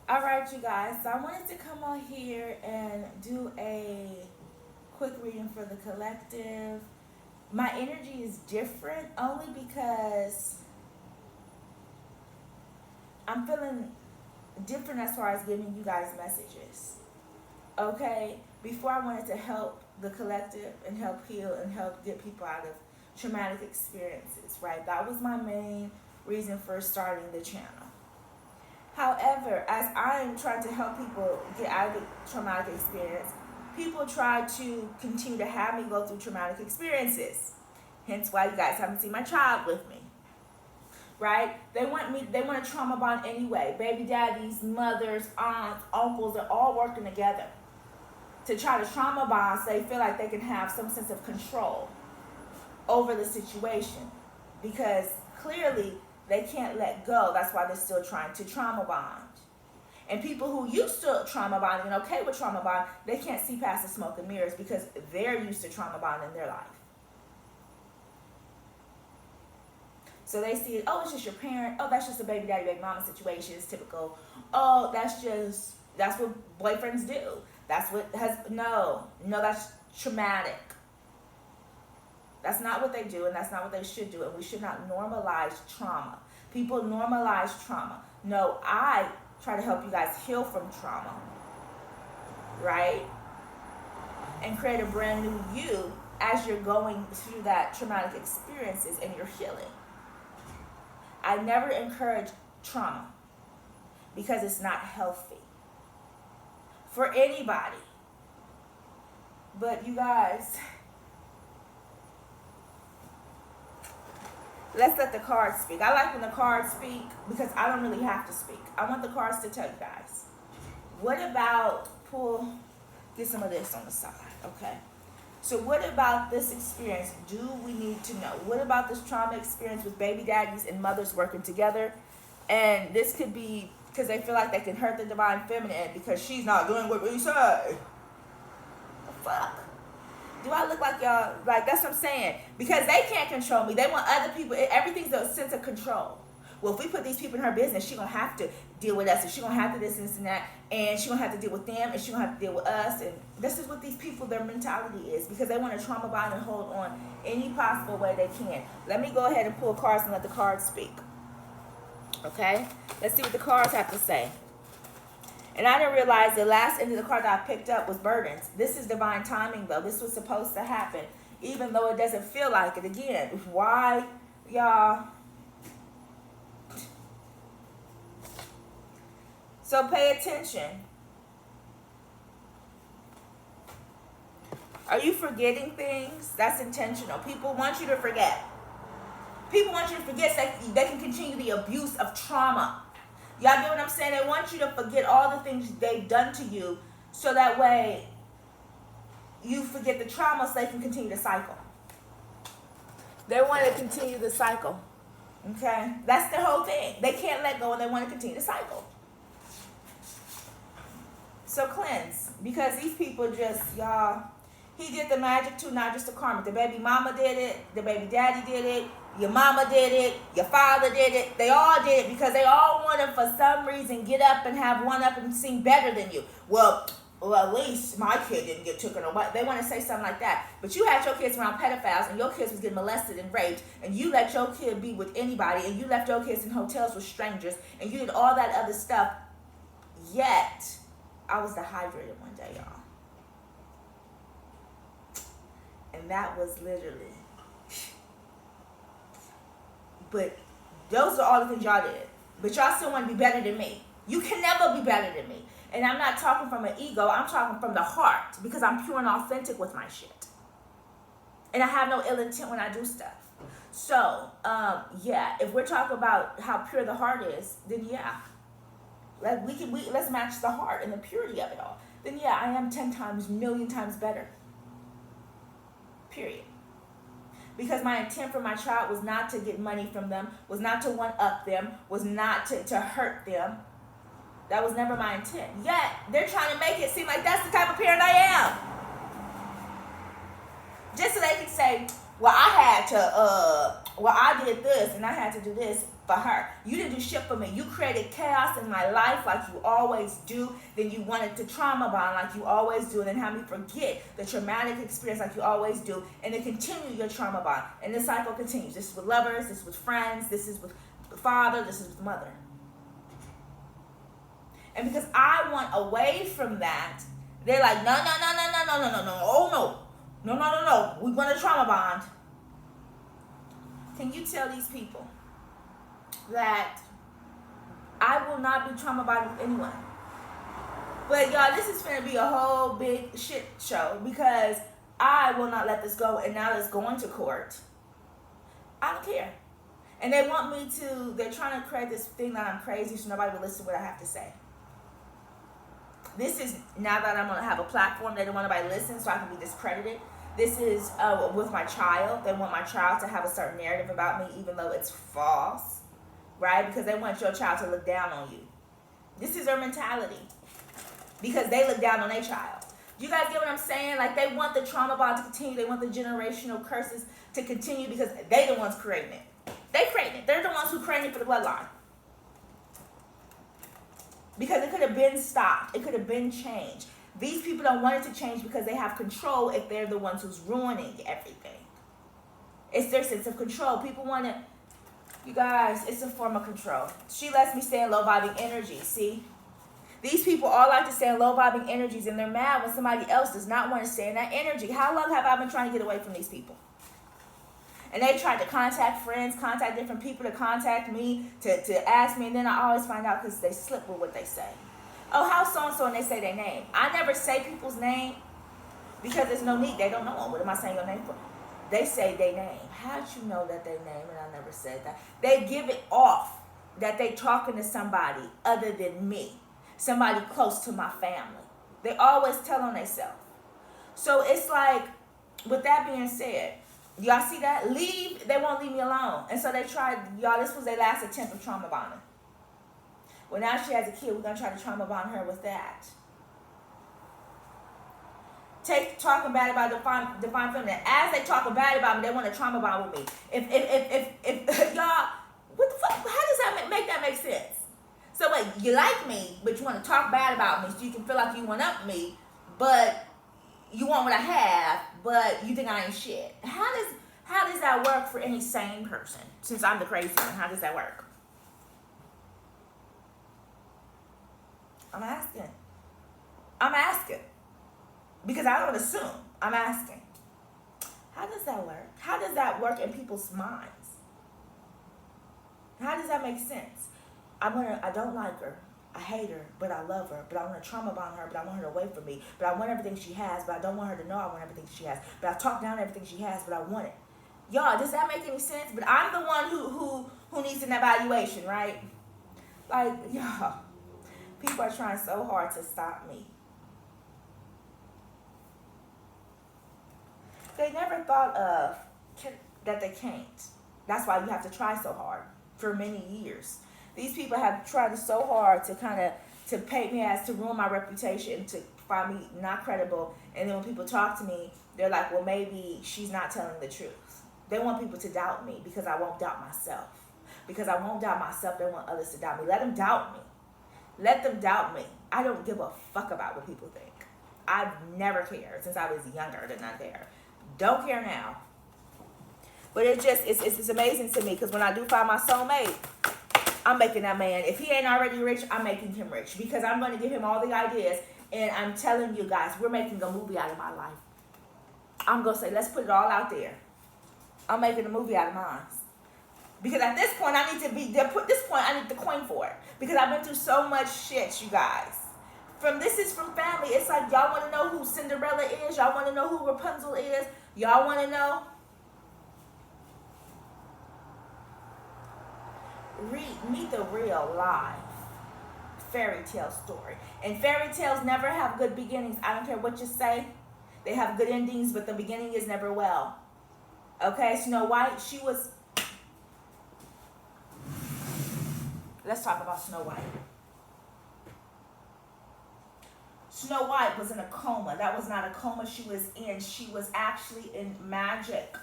All right, you guys. So I wanted to come on here and do a quick reading for the collective. My energy is different only because I'm feeling different as far as giving you guys messages. Okay? Before I wanted to help the collective and help heal and help get people out of traumatic experiences, right? That was my main reason for starting the channel. However, as I am trying to help people get out of the traumatic experience, people try to continue to have me go through traumatic experiences. Hence why you guys haven't seen my child with me. Right? They want a trauma bond anyway. Baby daddies, mothers, aunts, uncles are all working together to try to trauma bond so they feel like they can have some sense of control over the situation. Because clearly they can't let go. That's why they're still trying to trauma bond. And people who used to trauma bond and okay with trauma bond, they can't see past the smoke and mirrors because they're used to trauma bond in their life. So they see, oh, it's just your parent. Oh, that's just a baby daddy, baby mama situation. It's typical. Oh, that's what boyfriends do. That's traumatic. That's not what they do, and that's not what they should do, and we should not normalize trauma. People normalize trauma. No, I try to help you guys heal from trauma, right? And create a brand new you as you're going through that traumatic experiences and you're healing. I never encourage trauma because it's not healthy for anybody. But you guys, let's let the cards speak. I like when the cards speak because I don't really have to speak. I want the cards to tell you guys. What about get some of this on the side, okay? So what about this experience do we need to know? What about this trauma experience with baby daddies and mothers working together? And this could be because they feel like they can hurt the divine feminine because she's not doing what we say. The fuck? Do I look like y'all? Like, that's what I'm saying. Because they can't control me. They want other people. Everything's a sense of control. Well, if we put these people in her business, she's going to have to deal with us. And she's going to have to this and that. And she's going to have to deal with them. And she's going to have to deal with us. And this is what these people, their mentality is. Because they want to trauma bond and hold on any possible way they can. Let me go ahead and pull cards and let the cards speak. Okay? Let's see what the cards have to say. And I didn't realize the last end of the card that I picked up was burdens. This is divine timing, though. This was supposed to happen, even though it doesn't feel like it. Again, why, y'all? So pay attention. Are you forgetting things? That's intentional. People want you to forget. People want you to forget so they can continue the abuse of trauma. Y'all get what I'm saying? They want you to forget all the things they've done to you so that way you forget the trauma so they can continue the cycle. They want to continue the cycle. Okay? That's the whole thing. They can't let go and they want to continue the cycle. So cleanse. Because these people just, y'all, he did the magic too, not just the karma. The baby mama did it. The baby daddy did it. Your mama did it. Your father did it. They all did it because they all want to, for some reason, get up and have one up and seem better than you. Well, at least my kid didn't get taken away. They want to say something like that. But you had your kids around pedophiles and your kids was getting molested and raped and you let your kid be with anybody and you left your kids in hotels with strangers and you did all that other stuff. Yet, I was dehydrated one day, y'all. And that was literally. But those are all the things y'all did. But y'all still want to be better than me. You can never be better than me. And I'm not talking from an ego. I'm talking from the heart. Because I'm pure and authentic with my shit. And I have no ill intent when I do stuff. So, yeah. If we're talking about how pure the heart is, then yeah. Let's match the heart and the purity of it all. Then yeah, I am 10 times, million times better. Period. Because my intent for my child was not to get money from them, was not to one-up them, was not to hurt them. That was never my intent. Yet, they're trying to make it seem like that's the type of parent I am. Just so they can say, well, I did this and I had to do this. for her. You didn't do shit for me. You created chaos in my life like you always do. Then you wanted to trauma bond like you always do. And then have me forget the traumatic experience like you always do. And then continue your trauma bond. And this cycle continues. This is with lovers. This is with friends. This is with the father. This is with the mother. And because I want away from that, they're like, no. Oh, no. No. We want a trauma bond. Can you tell these people that I will not be trauma bonded with anyone? But y'all, this is going to be a whole big shit show because I will not let this go. And now it's going to court. I don't care. And they want me to, they're trying to create this thing that I'm crazy so nobody will listen to what I have to say. This is, now that I'm going to have a platform, they don't want nobody to listen so I can be discredited. This is with my child. They want my child to have a certain narrative about me even though it's false, right? Because they want your child to look down on you. This is their mentality because they look down on their child. You guys get what I'm saying? Like they want the trauma bond to continue. They want the generational curses to continue because they the ones creating it. They creating it. They're the ones who created it for the bloodline. Because it could have been stopped. It could have been changed. These people don't want it to change because they have control if they're the ones who's ruining everything. It's their sense of control. People want to, you guys, it's a form of control. She lets me stay in low vibing energy, see? These people all like to stay in low vibing energies and they're mad when somebody else does not want to stay in that energy. How long have I been trying to get away from these people? And they tried to contact friends, contact different people to contact me, to ask me, and then I always find out because they slip with what they say. Oh, how's so-and-so, and they say their name. I never say people's name because there's no need. They don't know them. What am I saying your name for? They say their name. How'd you know that their name and I never said that? They give it off that they talking to somebody other than me, somebody close to my family. They always tell on themselves. So it's like, with that being said, y'all see that? They won't leave me alone. And so they tried, y'all, this was their last attempt of trauma bonding. Well, now she has a kid. We're going to try to trauma bond her with that. Talking bad about divine feminine. As they talking bad about me, they want to trauma bond with me. If y'all, what the fuck? How does that make sense? So wait, you like me, but you want to talk bad about me so you can feel like you one up me, but you want what I have, but you think I ain't shit. How does that work for any sane person? Since I'm the crazy one, how does that work? I'm asking. Because I don't assume. I'm asking. How does that work? How does that work in people's minds? How does that make sense? I don't like her. I hate her, but I love her. But I want to trauma bond her, but I want her away from me. But I want everything she has, but I don't want her to know I want everything she has. But I talk down everything she has, but I want it. Y'all, does that make any sense? But I'm the one who needs an evaluation, right? Like, y'all, people are trying so hard to stop me. They never thought of that they can't. That's why you have to try so hard for many years. These people have tried so hard to paint me as, to ruin my reputation, to find me not credible. And then when people talk to me, they're like, well, maybe she's not telling the truth. They want people to doubt me because I won't doubt myself. Because I won't doubt myself, they want others to doubt me. Let them doubt me. Let them doubt me. I don't give a fuck about what people think. I've never cared since I was younger than not there. Don't care now. But it's amazing to me because when I do find my soulmate, I'm making that man. If he ain't already rich, I'm making him rich because I'm going to give him all the ideas. And I'm telling you guys, we're making a movie out of my life. I'm going to say, let's put it all out there. I'm making a movie out of mine. Because at this point, I need the coin for it. Because I've been through so much shit, you guys. This is from family. It's like, y'all want to know who Cinderella is? Y'all want to know who Rapunzel is? Y'all want to know? Meet the real life fairy tale story. And fairy tales never have good beginnings. I don't care what you say. They have good endings, but the beginning is never well. Okay, Snow White, let's talk about Snow White. Snow White was in a coma. That was not a coma she was in. She was actually in magic.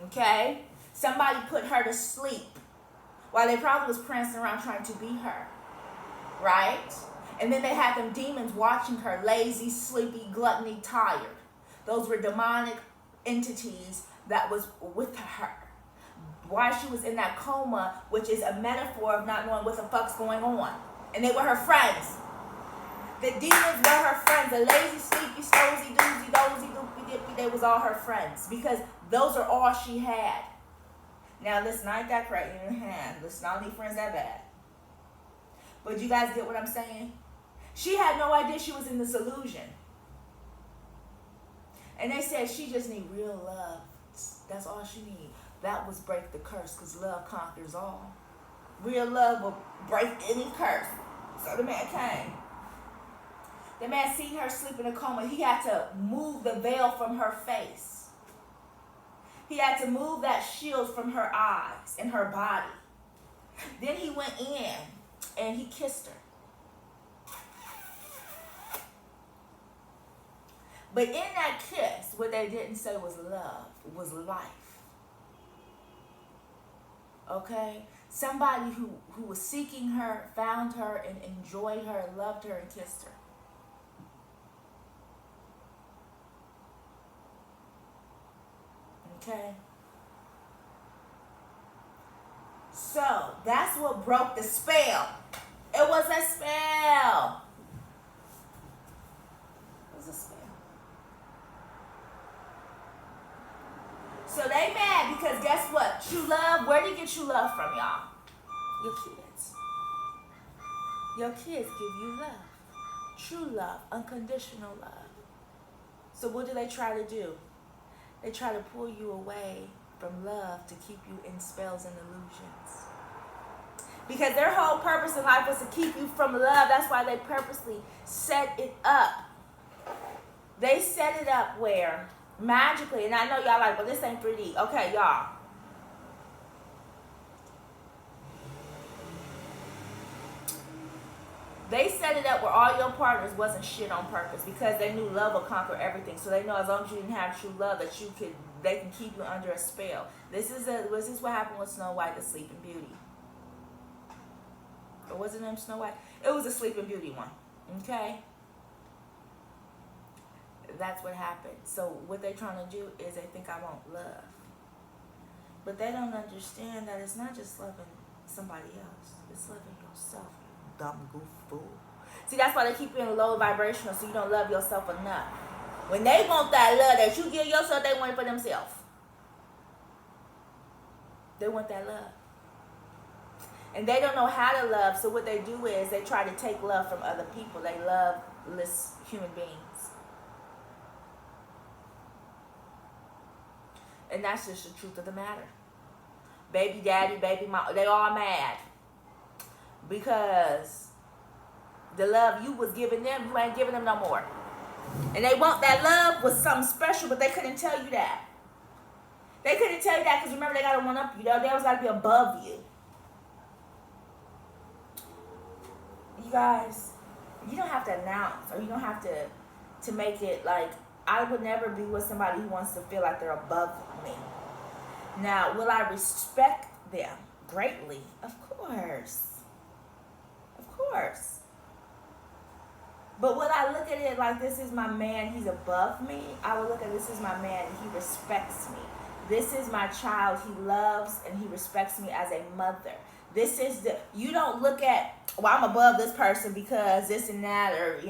Okay? Somebody put her to sleep while they probably was prancing around trying to be her, right? And then they had them demons watching her, lazy, sleepy, gluttony, tired. Those were demonic entities that was with her while she was in that coma, which is a metaphor of not knowing what the fuck's going on. And they were her friends. The demons were her friends. The lazy, sleepy, snozy, doozy, dozy, doopy, dippy, they was all her friends. Because those are all she had. Now listen, I ain't that crazy. Listen, I don't need friends that bad. But you guys get what I'm saying? She had no idea she was in this illusion. And they said she just need real love. That's all she need. That was break the curse, because love conquers all. Real love will break any curse. So the man came. The man seen her sleep in a coma. He had to move the veil from her face. He had to move that shield from her eyes and her body. Then he went in and he kissed her. But in that kiss, what they didn't say was love, was life. Okay? Somebody who was seeking her, found her, and enjoyed her, loved her, and kissed her. Okay? So, that's what broke the spell. It was a spell. It was a spell. So they mad because guess what? True love, where do you get true love from, y'all? Your kids. Your kids give you love. True love, unconditional love. So what do they try to do? They try to pull you away from love to keep you in spells and illusions. Because their whole purpose in life was to keep you from love. That's why they purposely set it up. They set it up where magically, and I know y'all like, well, this ain't 3D. Okay, y'all. They set it up where all your partners wasn't shit on purpose because they knew love would conquer everything. So they know as long as you didn't have true love that they can keep you under a spell. This is what happened with Snow White, the Sleeping Beauty. Or was it named Snow White? It was a Sleeping Beauty one. Okay? That's what happened. So what they're trying to do is they think I want love. But they don't understand that it's not just loving somebody else. It's loving yourself, you dumb goof fool. See, that's why they keep you in low vibrational so you don't love yourself enough. When they want that love that you give yourself, they want it for themselves. They want that love. And they don't know how to love, so what they do is they try to take love from other people. They loveless human beings. And that's just the truth of the matter. Baby daddy, baby mom, they all mad. Because the love you was giving them, you ain't giving them no more. And they want that love was something special, but they couldn't tell you that. They couldn't tell you that because remember, they got to one up you. They always got to be above you. You guys, you don't have to announce or you don't have to make it like, I would never be with somebody who wants to feel like they're above me. Now, will I respect them greatly? Of course. Of course. But would I look at it like this is my man, he's above me? I would look at this is my man, he respects me. This is my child, he loves and he respects me as a mother. This is you don't look at, well, I'm above this person because this and that, or,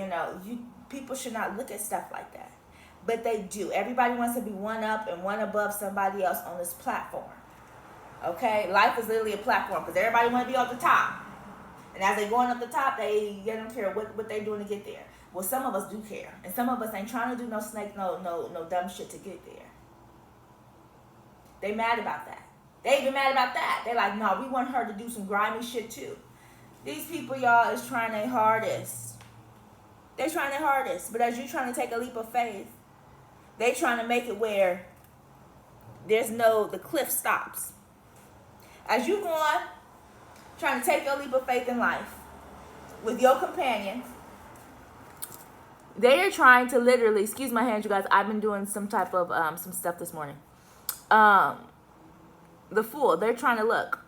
people should not look at stuff like that. But they do. Everybody wants to be one up and one above somebody else on this platform. Okay? Life is literally a platform because everybody want to be on the top. And as they're going up the top, they don't care what they're doing to get there. Well, some of us do care. And some of us ain't trying to do no snake, no dumb shit to get there. They mad about that. They even mad about that. They're like, no, we want her to do some grimy shit too. These people, y'all, is trying their hardest. They're trying their hardest. But as you're trying to take a leap of faith, they trying to make it where the cliff stops. As you go on, trying to take your leap of faith in life with your companion, they are trying to literally, excuse my hands, you guys, I've been doing some type of, some stuff this morning. The Fool, they're trying to look.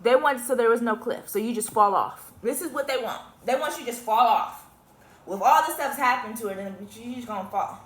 They want so there was no cliff, so you just fall off. This is what they want. They want you to just fall off. With all this stuff's happened to it, and you're just gonna fall.